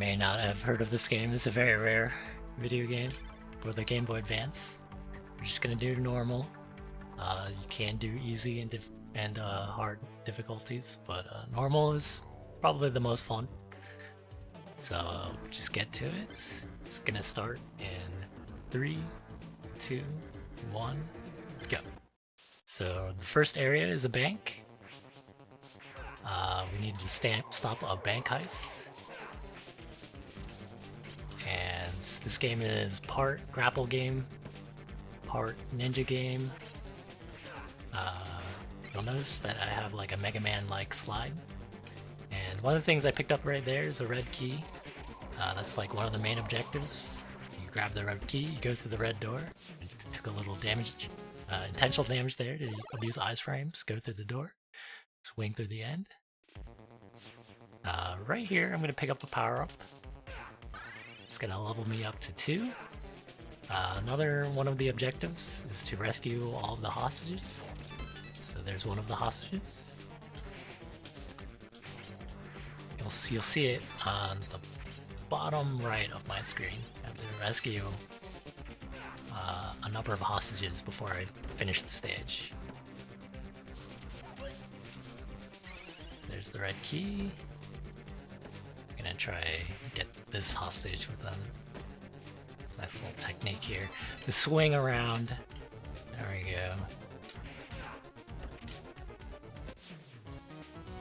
may not have heard of this game. It's a very rare video game for the Game Boy Advance. We're just gonna do normal. You can do easy and hard difficulties, but normal is probably the most fun. So just get to it. It's gonna start in 3, 2, 1, go. So the first area is a bank. We need to stop a bank heist. And this game is part grapple game, part ninja game. You'll notice that I have like a Mega Man-like slide. And one of the things I picked up right there is a red key. That's like one of the main objectives. You grab the red key, you go through the red door. I took a little damage, intentional damage there to abuse ice frames. Go through the door, swing through the end. Right here, I'm going to pick up a power-up. It's going to level me up to 2. Another one of the objectives is to rescue all of the hostages. So there's one of the hostages. You'll see it on the bottom right of my screen. I have to rescue a number of hostages before I finish the stage. There's the red key. I'm gonna try get this hostage with them. Nice little technique here. The swing around. There we go.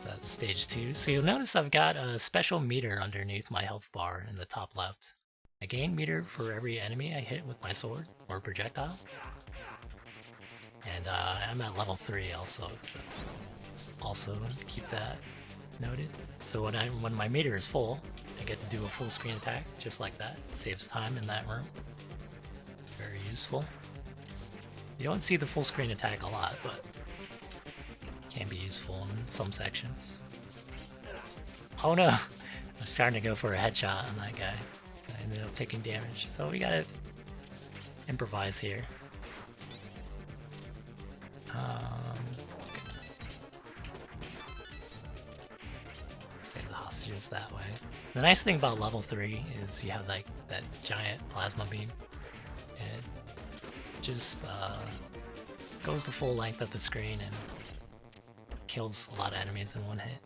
That's stage 2. So you'll notice I've got a special meter underneath my health bar in the top left. I gain meter for every enemy I hit with my sword or projectile. And I'm at level 3 also, so let's also keep that noted. So when my meter is full, I get to do a full screen attack just like that. It saves time in that room. Very useful. You don't see the full screen attack a lot, but it can be useful in some sections. Oh no! I was trying to go for a headshot on that guy. I ended up taking damage, so we gotta improvise here. Save the hostages that way. The nice thing about level 3 is you have like that giant plasma beam. It just goes the full length of the screen and kills a lot of enemies in one hit.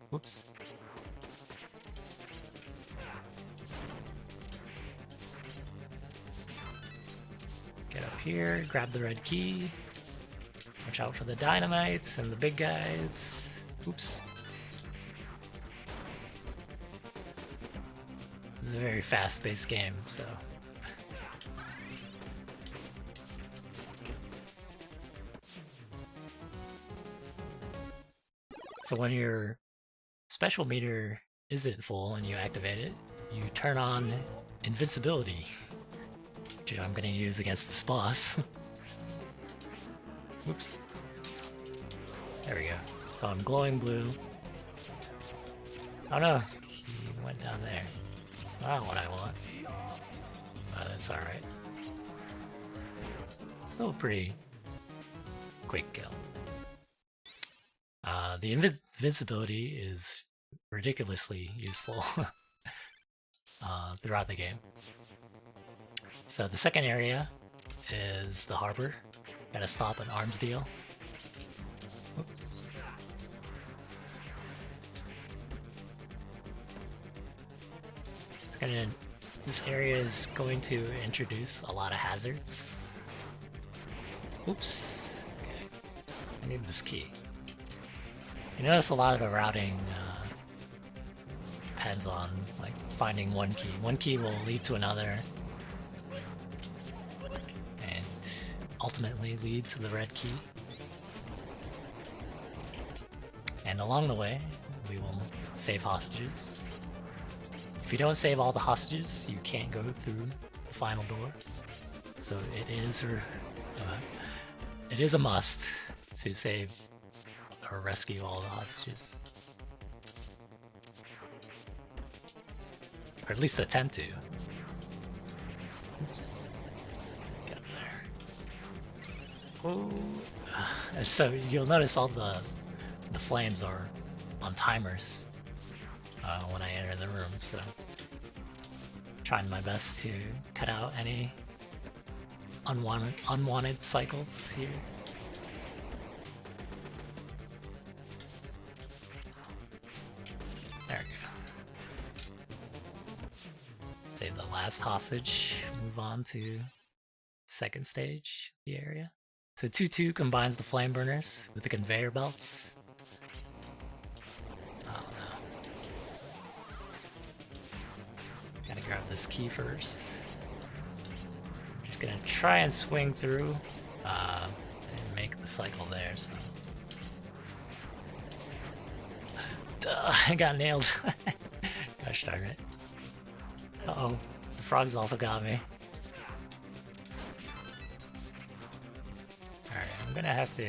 Whoops. Get up here, grab the red key. Watch out for the dynamites and the big guys. Oops. This is a very fast-paced game, so... So when your special meter isn't full and you activate it, you turn on invincibility, which I'm going to use against this boss. Oops. There we go. So I'm glowing blue. Oh no, he went down there. It's not what I want. But it's alright. Still a pretty quick kill. The invincibility is ridiculously useful throughout the game. So the second area is the harbor. Gotta stop an arms deal. Oops. This area is going to introduce a lot of hazards. Oops. Okay. I need this key. You notice a lot of the routing depends on like finding one key. One key will lead to another, and ultimately lead to the red key. And along the way, we will save hostages. If you don't save all the hostages, you can't go through the final door. So it is a must to save or rescue all the hostages. Or at least attempt to. Oops. Get up there. Oh. So you'll notice all the flames are on timers when I so trying my best to cut out any unwanted cycles here. There we go. Save the last hostage, move on to second stage of the area. So 2-2 combines the flame burners with the conveyor belts. Oh no. Gotta grab this key first. I'm just gonna try and swing through and make the cycle there, so. Duh, I got nailed. Gosh darn it. Uh-oh, the frogs also got me. Alright, I'm gonna have to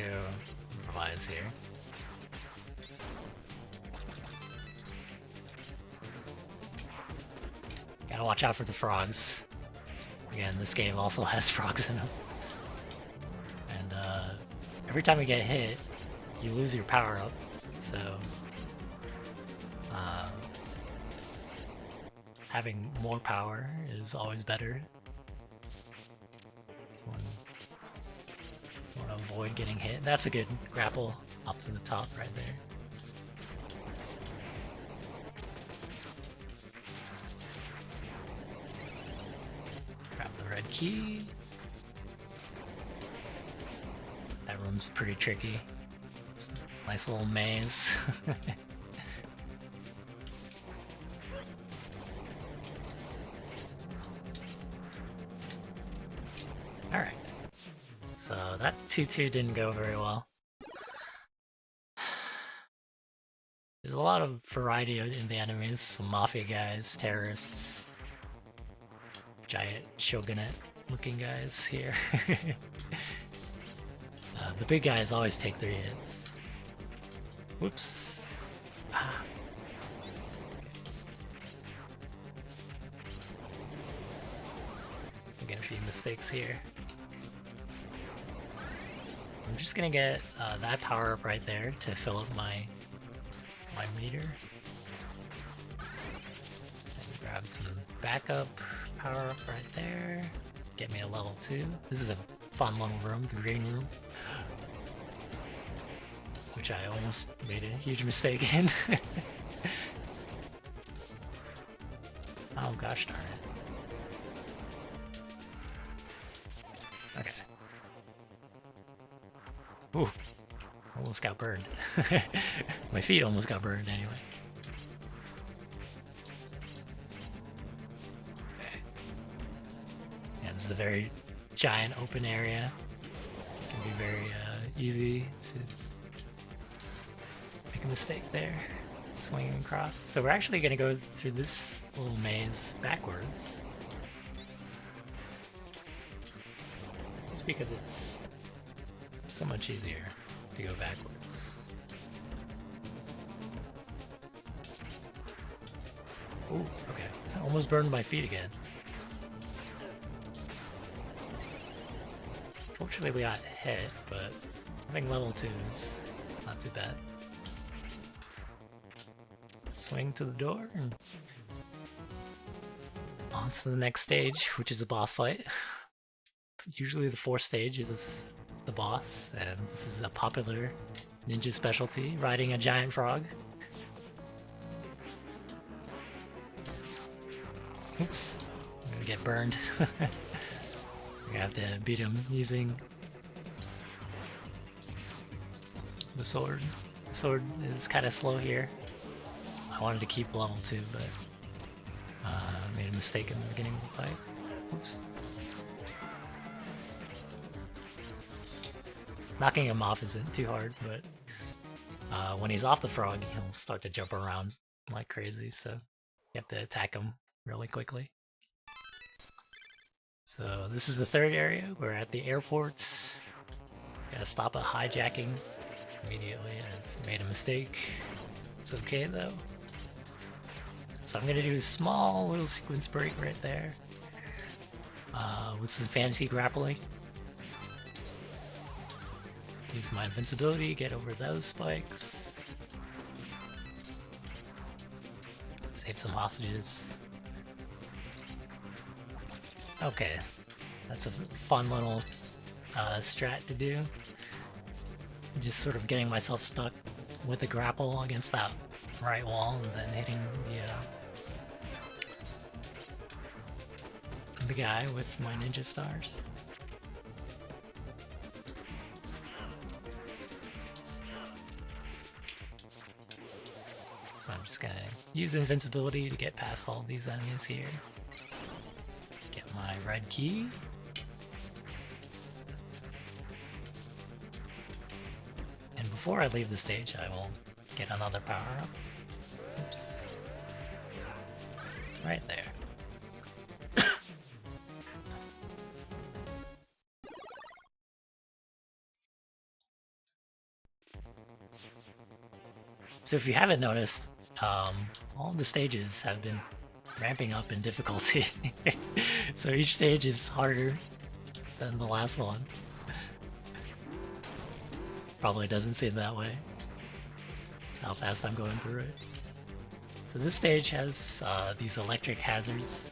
improvise here. Gotta watch out for the frogs. Again, this game also has frogs in them. And every time you get hit, you lose your power up, so having more power is always better. So want to avoid getting hit. That's a good grapple up to the top right there. Grab the red key. That room's pretty tricky. It's a nice little maze. Alright. So that 2-2 didn't go very well. There's a lot of variety in the enemies. Some mafia guys, terrorists, giant shogunate looking guys here. The big guys always take 3 hits. Whoops. Ah. Again, a few mistakes here. I'm just gonna get that power up right there to fill up my meter. And grab some backup power up right there. Get me a level 2. This is a fun little room, the green room. Which I almost made a huge mistake in. Oh gosh darn it. Okay. Ooh, almost got burned. My feet almost got burned anyway. Okay. Yeah, this is a very giant open area. It can be very easy to make a mistake there. Swinging across. So we're actually going to go through this little maze backwards. Just because it's so much easier to go backwards. Ooh, okay. I almost burned my feet again. Fortunately we got hit, but having level 2 is not too bad. Swing to the door and on to the next stage, which is a boss fight. Usually the 4th stage is the boss, and this is a popular ninja specialty, riding a giant frog. Oops, I'm gonna get burned. We're gonna have to beat him using the sword. The sword is kind of slow here. I wanted to keep level 2, but made a mistake in the beginning of the fight. Oops. Knocking him off isn't too hard, but when he's off the frog, he'll start to jump around like crazy, so you have to attack him really quickly. So this is the 3rd area. We're at the airport. Gotta stop a hijacking immediately. I've made a mistake. It's okay though. So I'm gonna do a small little sequence break right there with some fancy grappling. Use my invincibility, get over those spikes. Save some hostages. Okay, that's a fun little strat to do. Just sort of getting myself stuck with a grapple against that right wall and then hitting the guy with my ninja stars. So I'm just gonna use invincibility to get past all these enemies here. Get my red key. And before I leave the stage, I will get another power up. Oops. Right there. So if you haven't noticed, all the stages have been ramping up in difficulty. So each stage is harder than the last one. Probably doesn't seem that way. How fast I'm going through it. So this stage has these electric hazards.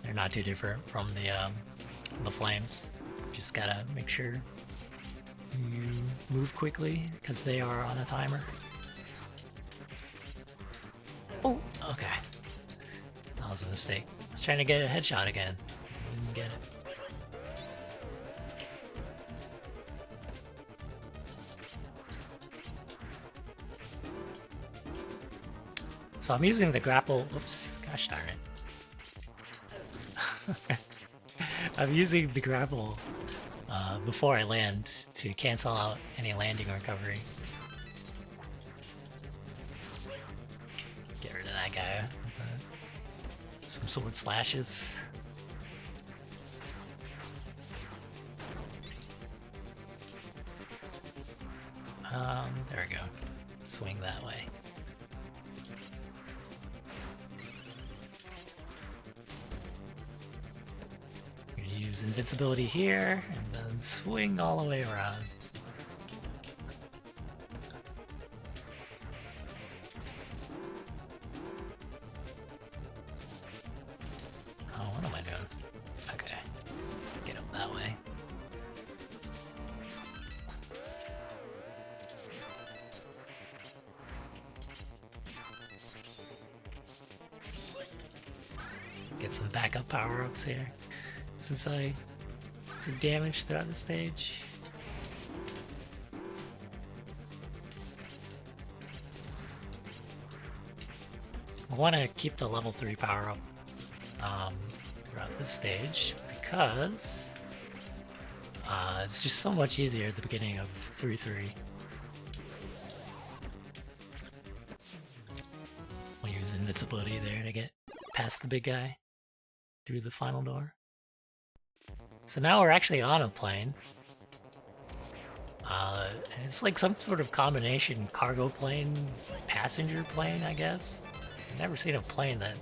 They're not too different from the flames. Just gotta make sure you move quickly because they are on a timer. Oh, okay. That was a mistake. I was trying to get a headshot again. Didn't get it. So I'm using the grapple. Oops, gosh darn it. I'm using the grapple before I land to cancel out any landing recovery. Get rid of that guy. Some sword slashes. There we go. Swing that way. I'm gonna use invincibility here, and then swing all the way around. Oh, what am I doing? Okay. Get up that way. Get some backup power-ups here, since I took damage throughout the stage. I want to keep the level 3 power-up throughout this stage, because it's just so much easier at the beginning of 3-3. We'll use invincibility there to get past the big guy through the final door. So now we're actually on a plane. It's like some sort of combination cargo plane, passenger plane, I guess. I've never seen a plane that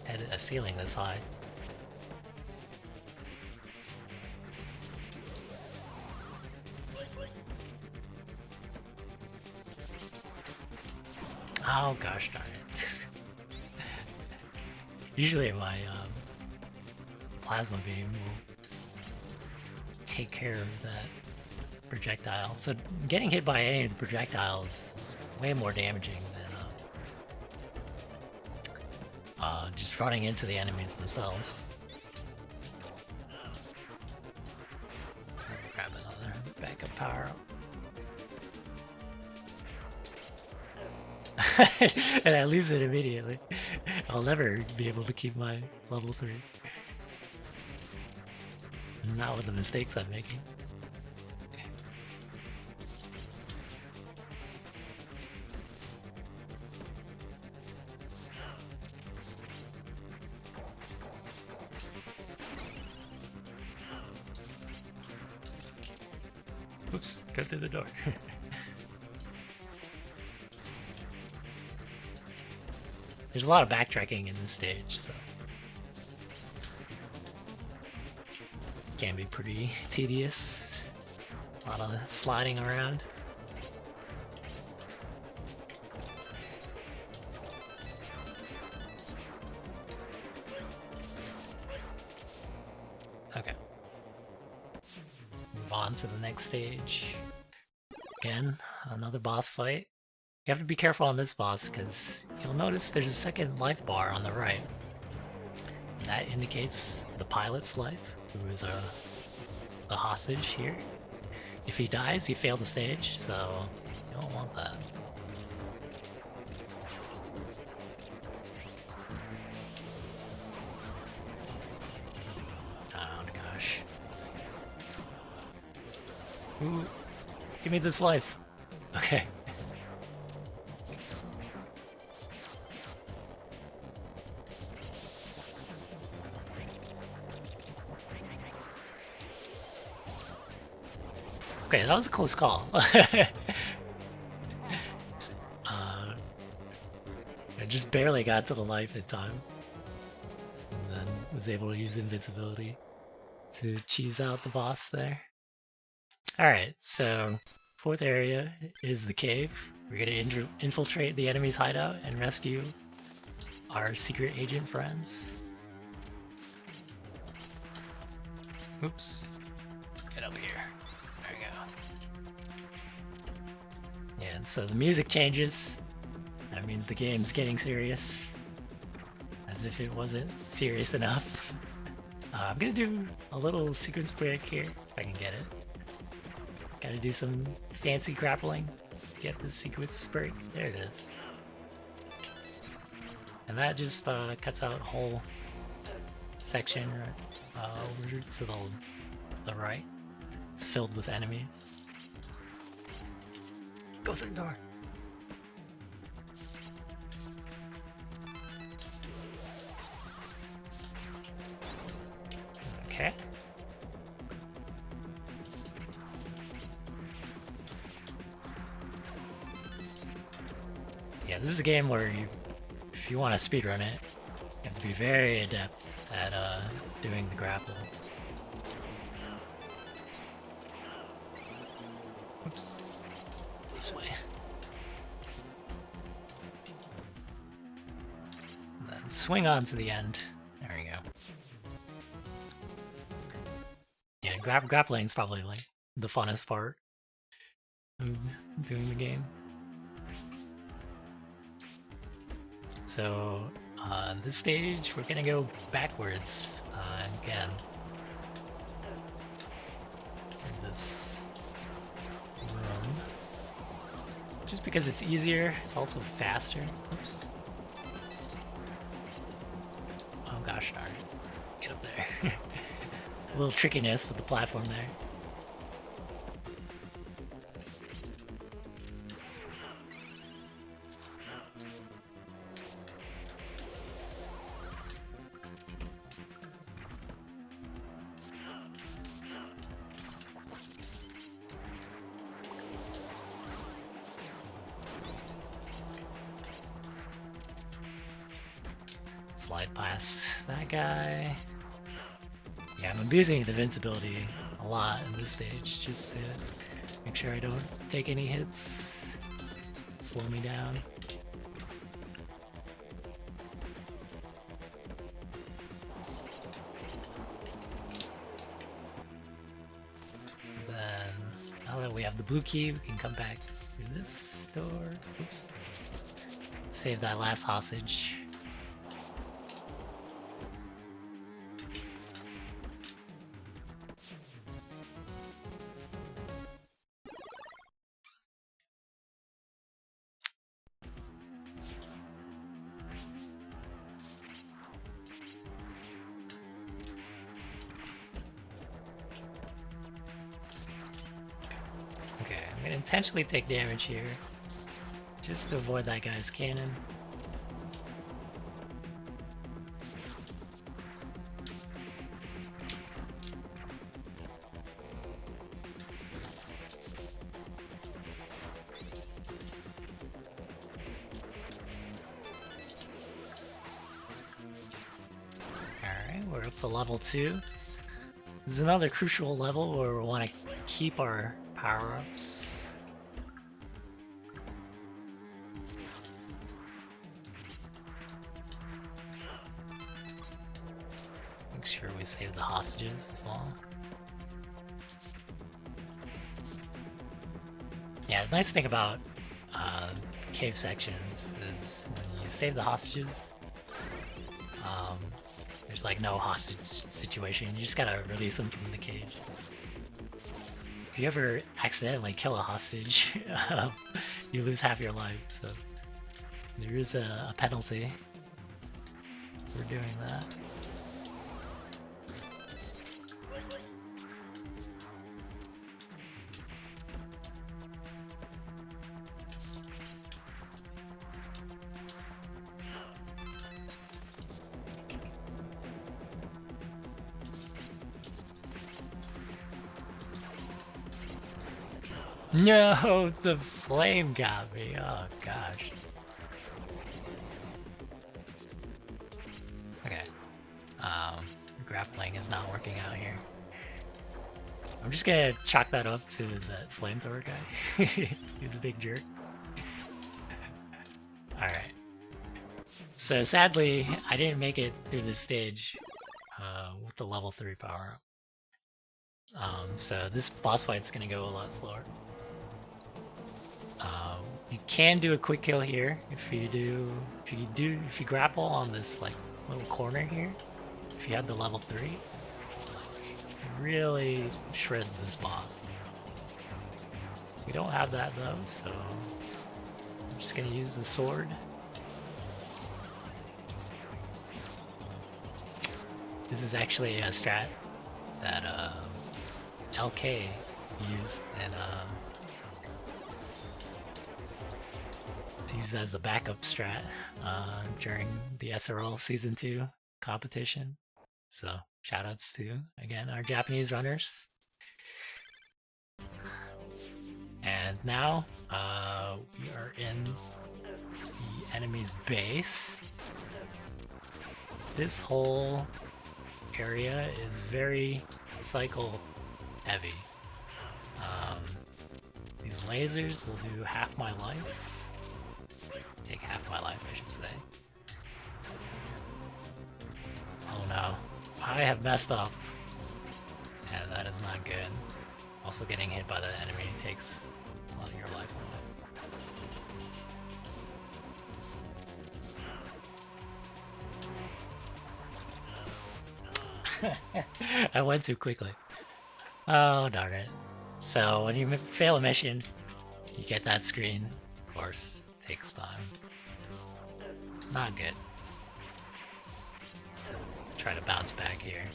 had a ceiling this high. Oh gosh darn it. Usually my plasma beam will take care of that projectile. So getting hit by any of the projectiles is way more damaging than just running into the enemies themselves. Grab another backup power up. And I lose it immediately. I'll never be able to keep my level 3. Not with the mistakes I'm making. Oops, go through the door. There's a lot of backtracking in this stage, so can be pretty tedious. A lot of sliding around. on to the next stage. Again, another boss fight. You have to be careful on this boss because you'll notice there's a second life bar on the right. That indicates the pilot's life, who is a hostage here. If he dies, you fail the stage, so you don't want that. Oh gosh. Ooh, give me this life. Okay. Okay, that was a close call. I just barely got to the life in time. And then was able to use invincibility to cheese out the boss there. Alright, so fourth area is the cave. We're gonna infiltrate the enemy's hideout and rescue our secret agent friends. Oops. Get up here. There we go. Yeah, and so the music changes. That means the game's getting serious. As if it wasn't serious enough. I'm gonna do a little sequence break here, if I can get it. Gotta do some fancy grappling to get the sequence break. There it is. And that just cuts out a whole section over to the right. It's filled with enemies. Go through the door! Okay. Yeah, this is a game where if you want to speedrun it, you have to be very adept at doing the grapple. Oops. This way. And then swing on to the end. There we go. Yeah, grappling is probably like the funnest part of doing the game. So, on this stage, we're gonna go backwards again. In this room. Just because it's easier, it's also faster. Oops. Oh gosh darn. Get up there. A little trickiness with the platform there. Slide past that guy. Yeah, I'm abusing the invincibility a lot in this stage, just to make sure I don't take any hits, slow me down. Then, now that we have the blue key, we can come back through this door. Oops. Save that last hostage. Okay, I'm gonna intentionally take damage here, just to avoid that guy's cannon. Alright, we're up to level 2. This is another crucial level where we want to keep our power-ups. Make sure we save the hostages as well. Yeah, the nice thing about cave sections is when you save the hostages, there's like no hostage situation. You just gotta release them from the cage. If you ever accidentally kill a hostage, you lose half your life, so there is a penalty for doing that. No, the flame got me. Oh gosh. Okay. Grappling is not working out here. I'm just gonna chalk that up to that flamethrower guy. He's a big jerk. Alright. So sadly, I didn't make it through this stage with the level 3 power up. So this boss fight's gonna go a lot slower. You can do a quick kill here if you grapple on this like little corner here. If you have the level 3, it really shreds this boss. We don't have that though, so I'm just gonna use the sword. This is actually a strat that LK used and used as a backup strat during the SRL Season 2 competition. So shoutouts to, again, our Japanese runners. And now we are in the enemy's base. This whole area is very cycle heavy. These lasers will do half my life. Take half my life, I should say. Oh no. I have messed up. Yeah, that is not good. Also getting hit by the enemy takes a lot of your life away. I went too quickly. Oh, darn it. So when you fail a mission, you get that screen. Of course, it takes time. Not good. Try to bounce back here.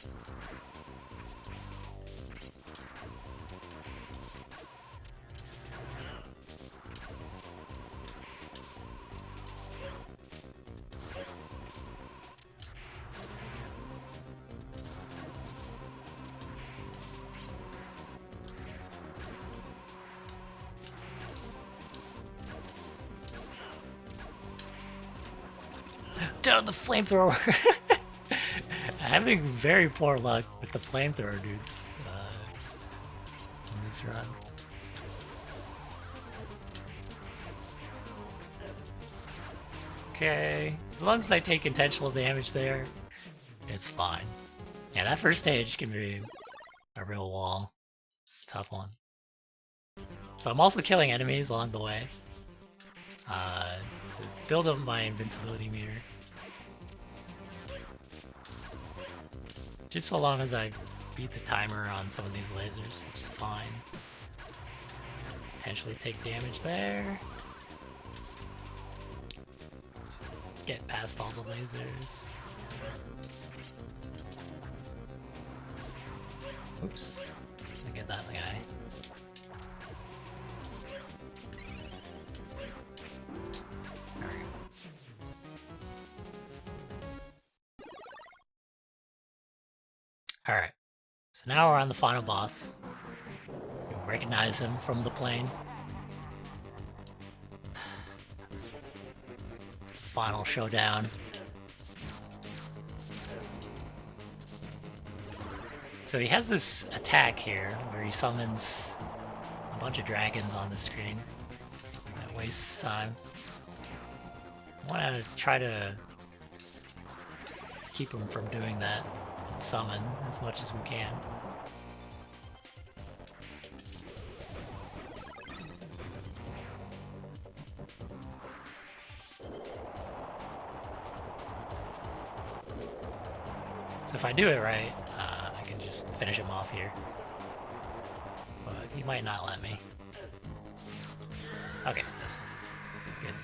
Down the flamethrower! I'm having very poor luck with the flamethrower dudes in this run. Okay, as long as I take intentional damage there, it's fine. Yeah, that first stage can be a real wall. It's a tough one. So I'm also killing enemies along the way to build up my invincibility meter. Just so long as I beat the timer on some of these lasers, which is fine. Potentially take damage there. Just get past all the lasers. Oops. I get that guy. There we go. Alright, so now we're on the final boss. You'll recognize him from the plane. It's the final showdown. So he has this attack here where he summons a bunch of dragons on the screen. That wastes time. I want to try to keep him from doing that summon as much as we can. So if I do it right, I can just finish him off here. But he might not let me. Okay, that's good.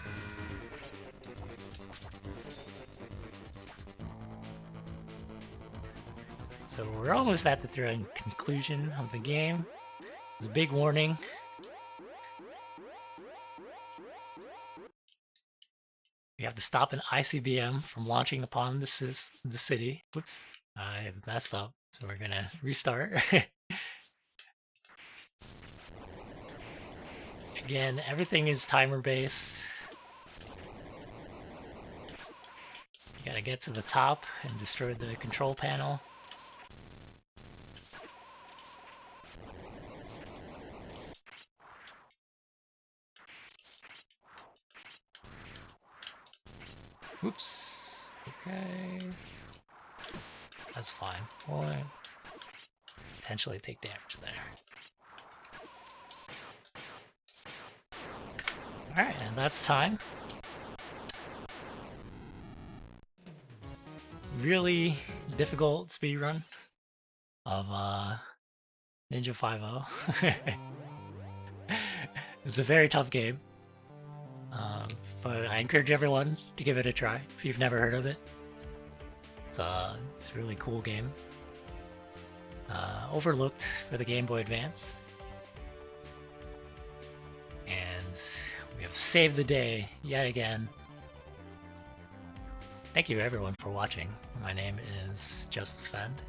So we're almost at the conclusion of the game. There's a big warning. We have to stop an ICBM from launching upon the city. Whoops, I messed up. So we're gonna restart. Again, everything is timer based. You gotta get to the top and destroy the control panel. Oops. Okay. That's fine. We'll potentially take damage there. Alright, and that's time. Really difficult speedrun of Ninja 5.0. It's a very tough game. But I encourage everyone to give it a try if you've never heard of it. It's a really cool game. Overlooked for the Game Boy Advance. And we have saved the day yet again. Thank you everyone for watching. My name is Just Defend.